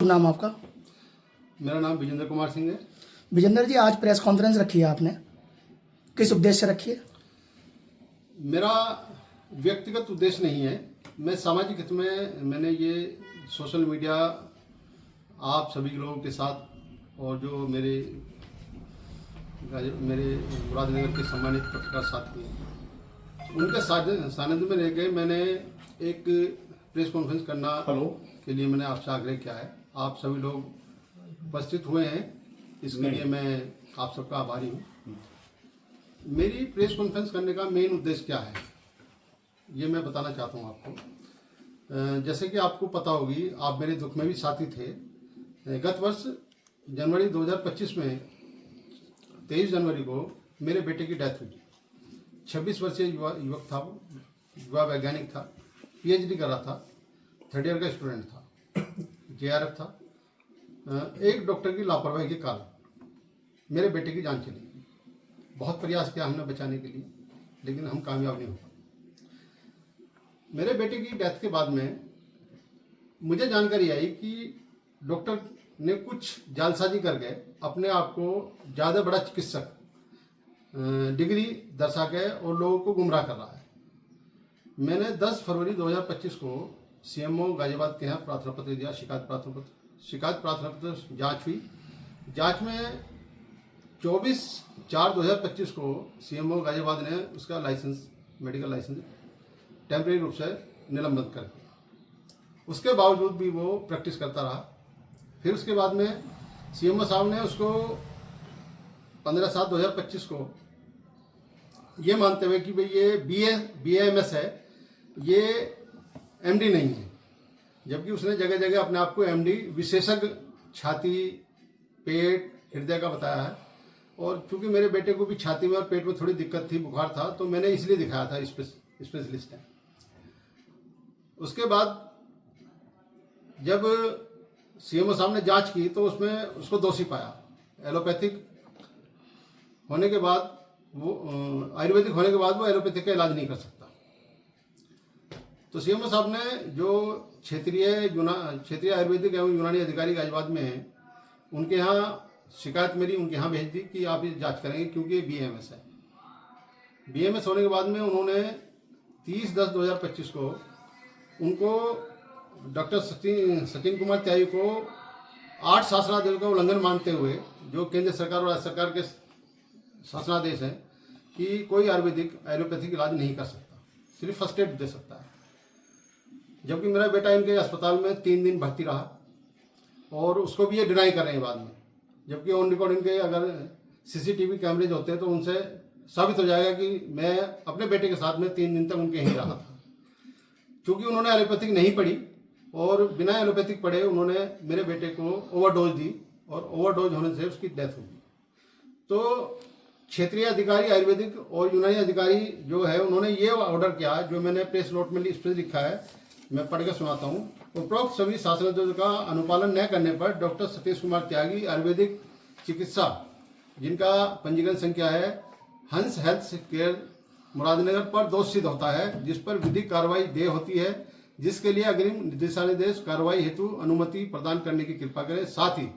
नाम आपका? मेरा नाम विजेंद्र कुमार सिंह है। विजेंद्र जी, आज प्रेस कॉन्फ्रेंस रखी है आपने, किस उद्देश्य से रखी है? मेरा व्यक्तिगत उद्देश्य नहीं है। मैं सामाजिक हित में मैंने ये सोशल मीडिया आप सभी लोगों के साथ और जो मेरे मुरादनगर के सम्मानित पत्रकार साथी हैं उनके सानिध्य में रह के मैंने एक प्रेस कॉन्फ्रेंस करना के लिए मैंने आपसे आग्रह किया है। आप सभी लोग उपस्थित हुए हैं, इसके लिए मैं आप सबका आभारी हूँ। मेरी प्रेस कॉन्फ्रेंस करने का मेन उद्देश्य क्या है ये मैं बताना चाहता हूँ आपको। जैसे कि आपको पता होगी, आप मेरे दुख में भी साथी थे। गत वर्ष जनवरी 2025 में 23 जनवरी को मेरे बेटे की डेथ हुई। 26 वर्षीय युवक था, वो युवा वैज्ञानिक था, पीएचडी कर रहा था, 3rd ईयर का स्टूडेंट था, जेआरएफ था। एक डॉक्टर की लापरवाही के कारण मेरे बेटे की जान चली गई। बहुत प्रयास किया हमने बचाने के लिए, लेकिन हम कामयाब नहीं हो पाए। मेरे बेटे की डेथ के बाद में मुझे जानकारी आई कि डॉक्टर ने कुछ जालसाजी करके अपने आप को ज़्यादा बड़ा चिकित्सक डिग्री दर्शा के और लोगों को गुमराह कर रहा है। मैंने 10 फरवरी 2025 को सीएमओ गाजियाबाद के यहाँ प्रार्थना पत्र दिया, शिकायत प्रार्थना पत्र जांच हुई। जांच में 24/4/2025 को सीएमओ गाजियाबाद ने उसका लाइसेंस, मेडिकल लाइसेंस टेम्परेरी रूप से निलंबित कर दिया। उसके बावजूद भी वो प्रैक्टिस करता रहा। फिर उसके बाद में सीएमओ साहब ने उसको 15/7/2025 को ये मानते हुए कि भाई ये BAMS है, ये MD नहीं है, जबकि उसने जगह जगह अपने आप को MD विशेषज्ञ छाती, पेट, हृदय का बताया है। और चूंकि मेरे बेटे को भी छाती में और पेट में थोड़ी दिक्कत थी, बुखार था, तो मैंने इसलिए दिखाया था स्पेशलिस्ट है। उसके बाद जब सीएमओ साहब ने जांच की तो उसमें उसको दोषी पाया। एलोपैथिक होने के बाद वो आयुर्वेदिक होने के बाद वो एलोपैथिक का इलाज नहीं कर सकता। तो सीएमओ साहब ने जो क्षेत्रीय आयुर्वेदिक एवं यूनानी अधिकारी गाजियाबाद में हैं, उनके यहाँ शिकायत मेरी उनके यहाँ भेज दी कि आप ये जांच करेंगे, क्योंकि ये BAMS है। BAMS होने के बाद में उन्होंने 30/10/2025 को उनको डॉक्टर सचिन कुमार त्यागी को 8 शासनादेश का उल्लंघन मानते हुए, जो केंद्र सरकार और राज्य सरकार के शासनादेश हैं कि कोई आयुर्वेदिक एलोपैथिक इलाज नहीं कर सकता, सिर्फ फर्स्ट एड दे सकता है। जबकि मेरा बेटा इनके अस्पताल में 3 दिन भर्ती रहा और उसको भी ये डिनाई कर रहे हैं बाद में। जबकि ऑन रिकॉर्ड इनके अगर CCTV कैमरेज होते हैं तो उनसे साबित हो जाएगा कि मैं अपने बेटे के साथ में 3 दिन तक उनके यहीं रहा था। क्योंकि उन्होंने एलोपैथिक नहीं पढ़ी और बिना एलोपैथिक पढ़े उन्होंने मेरे बेटे को ओवरडोज दी और ओवरडोज होने से उसकी डेथ हो गई। तो क्षेत्रीय अधिकारी आयुर्वेदिक और यूनानी अधिकारी जो है, उन्होंने ये ऑर्डर किया, जो मैंने प्रेस नोट में इस पर लिखा है, मैं पढ़ के सुनाता हूँ। उपरोक्त सभी शासनादेशों का अनुपालन न करने पर डॉक्टर सतीश कुमार त्यागी आयुर्वेदिक चिकित्सा, जिनका पंजीकरण संख्या है हंस हेल्थ केयर मुरादनगर, पर दोष सिद्ध होता है, जिस पर विधिक कार्रवाई देय होती है, जिसके लिए अग्रिम निर्देशानुदेश कार्रवाई हेतु अनुमति प्रदान करने की कृपा करें। साथ ही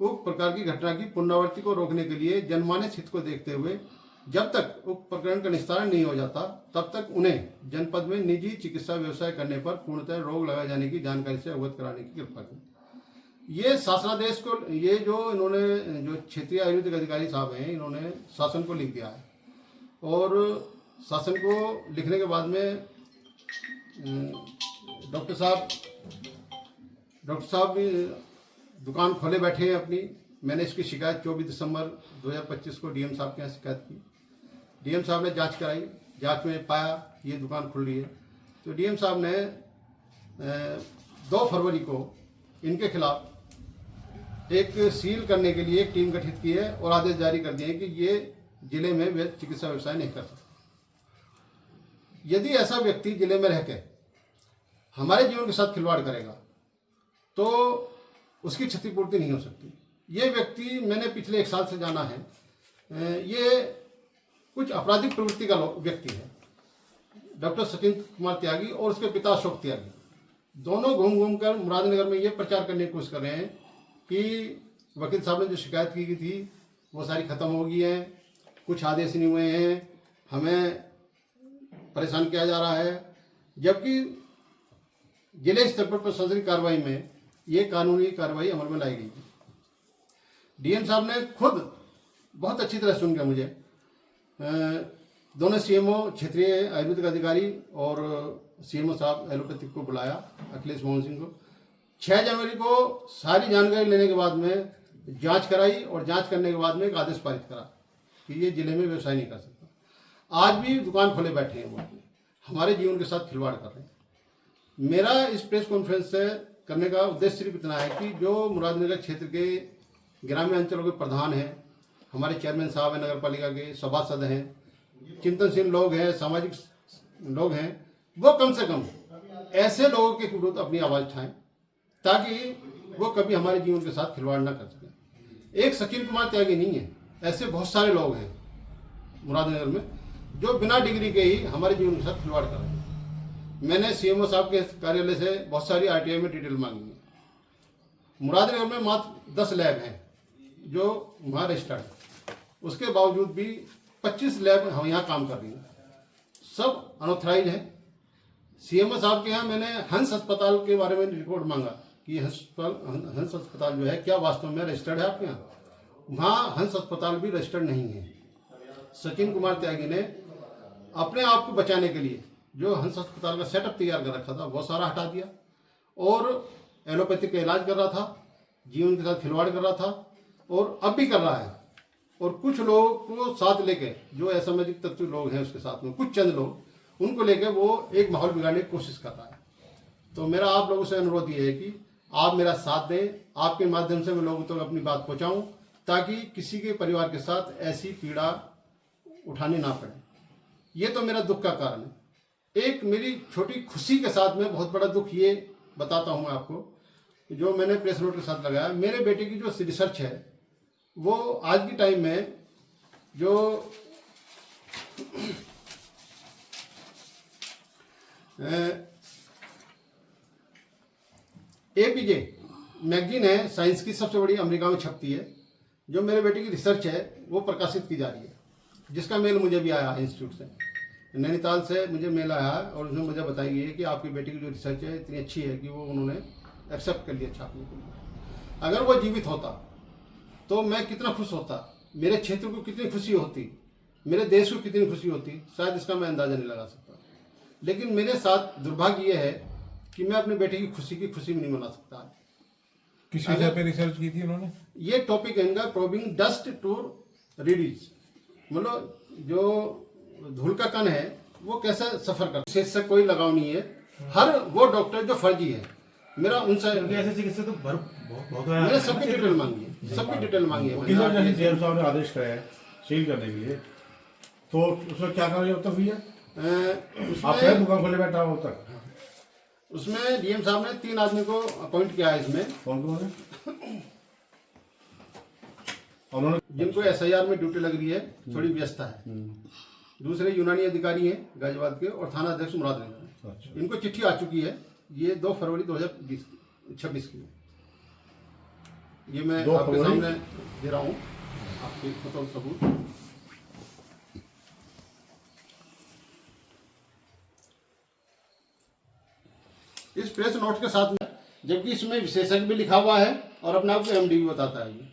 उक्त प्रकार की घटना की पुनरावृत्ति को रोकने के लिए जनमानस हित को देखते हुए जब तक उक्त प्रकरण का निस्तारण नहीं हो जाता तब तक उन्हें जनपद में निजी चिकित्सा व्यवसाय करने पर पूर्णतः रोक लगाए जाने की जानकारी से अवगत कराने की कृपा करें। ये शासनादेश को, ये जो इन्होंने, जो क्षेत्रीय आयुर्वेदिक अधिकारी साहब हैं, इन्होंने शासन को लिख दिया है। और शासन को लिखने के बाद में डॉक्टर साहब भी दुकान खोले बैठे हैं अपनी। मैंने इसकी शिकायत 24 दिसंबर 2025 को DM साहब के यहाँ शिकायत की। DM साहब ने जांच कराई, जांच में पाया ये दुकान खुल रही है। तो DM साहब ने 2 फरवरी को इनके खिलाफ एक सील करने के लिए एक टीम गठित की है और आदेश जारी कर दिए कि ये जिले में वे चिकित्सा व्यवसाय नहीं कर सकते। यदि ऐसा व्यक्ति जिले में रह के हमारे जीवन के साथ खिलवाड़ करेगा तो उसकी क्षतिपूर्ति नहीं हो सकती। ये व्यक्ति मैंने पिछले 1 साल से जाना है, ये कुछ आपराधिक प्रवृत्ति का व्यक्ति है, डॉक्टर सचिन कुमार त्यागी और उसके पिता अशोक त्यागी। दोनों घूम घूम कर मुरादनगर में ये प्रचार करने की कोशिश कर रहे हैं कि वकील साहब ने जो शिकायत की गई थी वो सारी खत्म हो गई है, कुछ आदेश नहीं हुए हैं, हमें परेशान किया जा रहा है। जबकि जिले स्तर पर प्रशासनिक कार्रवाई में ये कानूनी कार्रवाई अमल में लाई गई थी। डीएम साहब ने खुद बहुत अच्छी तरह सुन गया मुझे, दोनों सीएमओ क्षेत्रीय आयुर्वेदिक अधिकारी और सीएमओ साहब एलोपैथिक को बुलाया, अखिलेश मोहन सिंह को। 6 जनवरी को सारी जानकारी लेने के बाद में जांच कराई और जांच करने के बाद में एक आदेश पारित करा कि ये जिले में व्यवसाय नहीं कर सकता। आज भी दुकान खोले बैठे हैं वो अपने, हमारे जीवन के साथ खिलवाड़ कर रहे हैं। मेरा इस प्रेस कॉन्फ्रेंस से करने का उद्देश्य सिर्फ इतना है कि जो मुरादनगर क्षेत्र के ग्रामीण अंचलों के प्रधान हैं, हमारे चेयरमैन साहब हैं, नगर पालिका के सभासद हैं, चिंतनशील लोग हैं, सामाजिक लोग हैं, वो कम से कम ऐसे लोगों के विरुद्ध अपनी आवाज़ उठाएं ताकि वो कभी हमारे जीवन के साथ खिलवाड़ ना कर सकें। एक सचिन कुमार त्यागी नहीं है, ऐसे बहुत सारे लोग हैं मुरादनगर में जो बिना डिग्री के ही हमारे जीवन के साथ खिलवाड़ कर रहे हैं। मैंने सीएमओ साहब के कार्यालय से बहुत सारी आरटीआई में डिटेल मांगी है। मुरादनगर में मात्र 10 लैब हैं जो वहाँ रजिस्टर्ड है, उसके बावजूद भी 25 लैब हम यहाँ काम कर रही हैं, सब अनऑथराइज है। सीएमओ साहब के यहाँ मैंने हंस अस्पताल के बारे में रिपोर्ट मांगा कि हंस अस्पताल जो है क्या वास्तव में रजिस्टर्ड है आपके यहाँ? वहाँ हंस अस्पताल भी रजिस्टर्ड नहीं है। सचिन कुमार त्यागी ने अपने आप को बचाने के लिए जो हंस अस्पताल का सेटअप तैयार कर रखा था वो सारा हटा दिया और एलोपैथिक का इलाज कर रहा था, जीवन के साथ खिलवाड़ कर रहा था और अब भी कर रहा है। और कुछ लोगों को साथ लेके जो असामाजिक तत्व लोग हैं उसके साथ में कुछ चंद लोग, उनको लेके वो एक माहौल बिगाड़ने की कोशिश कर रहा है। तो मेरा आप लोगों से अनुरोध ये है कि आप मेरा साथ दें, आपके माध्यम से मैं लोगों तक अपनी बात पहुंचाऊं ताकि किसी के परिवार के साथ ऐसी पीड़ा उठानी ना पड़े। ये तो मेरा दुख का कारण है। एक मेरी छोटी खुशी के साथ में बहुत बड़ा दुख ये बताता हूँ मैं आपको, जो मैंने प्रेस नोट के साथ लगाया। मेरे बेटे की जो रिसर्च है वो आज के टाइम में जो एपीजे मैगजीन है साइंस की, सबसे बड़ी अमेरिका में छपती है, जो मेरे बेटे की रिसर्च है वो प्रकाशित की जा रही है, जिसका मेल मुझे भी आया इंस्टीट्यूट से, नैनीताल से मुझे मेल आया और उसने मुझे बताई है कि आपकी बेटी की जो रिसर्च है इतनी अच्छी है कि वो उन्होंने एक्सेप्ट कर लिया छापने के लिए। अगर वो जीवित होता तो मैं कितना खुश होता, मेरे क्षेत्र को कितनी खुशी होती, मेरे देश को कितनी खुशी होती, शायद इसका मैं अंदाजा नहीं लगा सकता। लेकिन मेरे साथ दुर्भाग्य ये है कि मैं अपने बेटे की खुशी भी नहीं मना सकता। किस विषय पे रिसर्च की थी उन्होंने? ये टॉपिक है इनका, प्रोबिंग डस्ट टू रीडिज, मतलब जो धूल का कण है वो कैसा सफर करता है, इससे कोई लगाव नहीं है। हर वो डॉक्टर जो फर्जी है, मेरा उनसे ऐसे चिकित्सा तो बहुत मैंने सबकी डिटेल मांगी है, सबकी डिटेल मांगी है। जेएम साहब ने आदेश कराया है सील करने के लिए, तो उसमें क्या कार्रवाई अब तक हुई है? आप क्या दुकान खोले बैठा हो तक? उसमें डीएम साहब ने 3 आदमी को अपॉइंट किया है इसमें। कौन कौन है? उन्होंने जिनको एसआईआर में ड्यूटी लग रही है, थोड़ी व्यस्तता है। दूसरे यूनानी अधिकारी हैं गाजियाबाद के और थाना अध्यक्ष मुरादनगर। अच्छा। इनको चिट्ठी आ चुकी है, ये 2 फरवरी 2026 की। ये मैं आपके सामने दे रहा हूँ, आपके फोटो सबूत। इस प्रेस नोट के साथ में, जबकि इसमें विशेषज्ञ भी लिखा हुआ है और अपने आप को एमडी भी बताता है। ये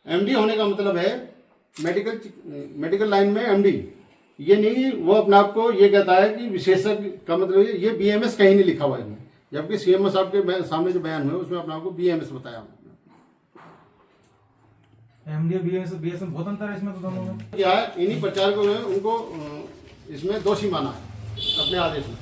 एमडी होने का मतलब है मेडिकल लाइन में एमडी, ये नहीं वो अपने आप को ये कहता है कि विशेषज्ञ का मतलब ये बीएमएस कहीं नहीं लिखा हुआ है। जबकि सीएमओ साहब के सामने जो बयान हुए उसमें अपने आप को बीएमएस बताया। एमडी बीएस में बहुत अंतर है इसमें तो दोनों में। क्या है, इन्हीं प्रचारकों ने उनको इसमें दोषी माना है अपने आदेश में।